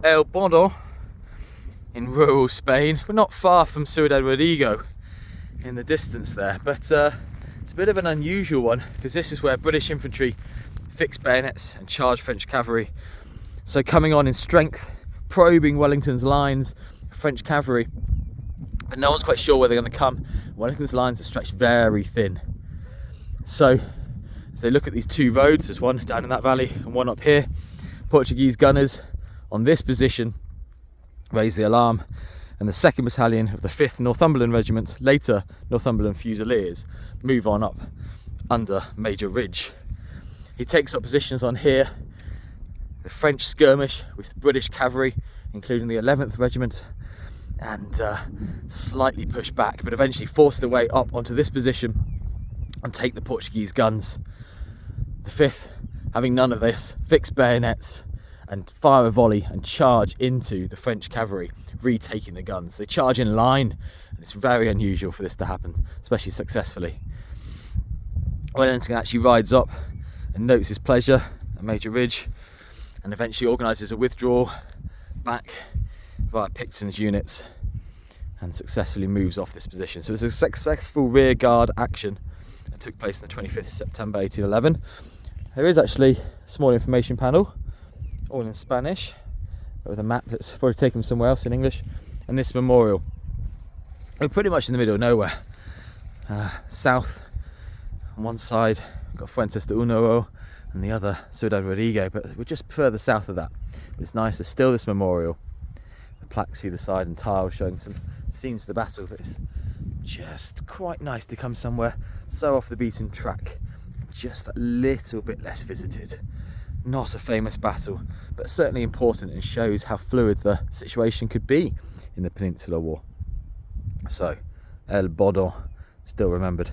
El Bodon in rural Spain. We're not far from Ciudad Rodrigo in the distance there, but it's a bit of an unusual one because this is where British infantry fixed bayonets and charged French cavalry. So coming on in strength, probing Wellington's lines, French cavalry, but no one's quite sure where they're going to come. Wellington's lines are stretched very thin. So as they look at these two roads, there's one down in that valley and one up here, Portuguese gunners on this position raise the alarm, and the 2nd Battalion of the 5th Northumberland Regiment, later Northumberland Fusiliers, move on up under Major Ridge. He takes up positions on here. The French skirmish with British cavalry, including the 11th Regiment, and slightly push back, but eventually force their way up onto this position and take the Portuguese guns. The 5th, having none of this, fix bayonets and fire a volley and charge into the French cavalry, retaking the guns. They charge in line, and it's very unusual for this to happen, especially successfully. Wellington actually rides up and notes his pleasure at Major Ridge, and eventually organises a withdrawal back via Picton's units and successfully moves off this position. So it was a successful rear guard action that took place on the 25th of September 1811. There is actually a small information panel, all in Spanish, with a map that's probably taken somewhere else in English, and this memorial. We're pretty much in the middle of nowhere. South on one side, we've got Fuentes de Unoro, and the other Ciudad Rodrigo, but we're just further south of that. But it's nice, there's still this memorial. The plaques either side and tiles showing some scenes of the battle, but it's just quite nice to come somewhere so off the beaten track, just a little bit less visited. Not a famous battle, but certainly important, and shows how fluid the situation could be in the Peninsular War. So, El Bodon, still remembered.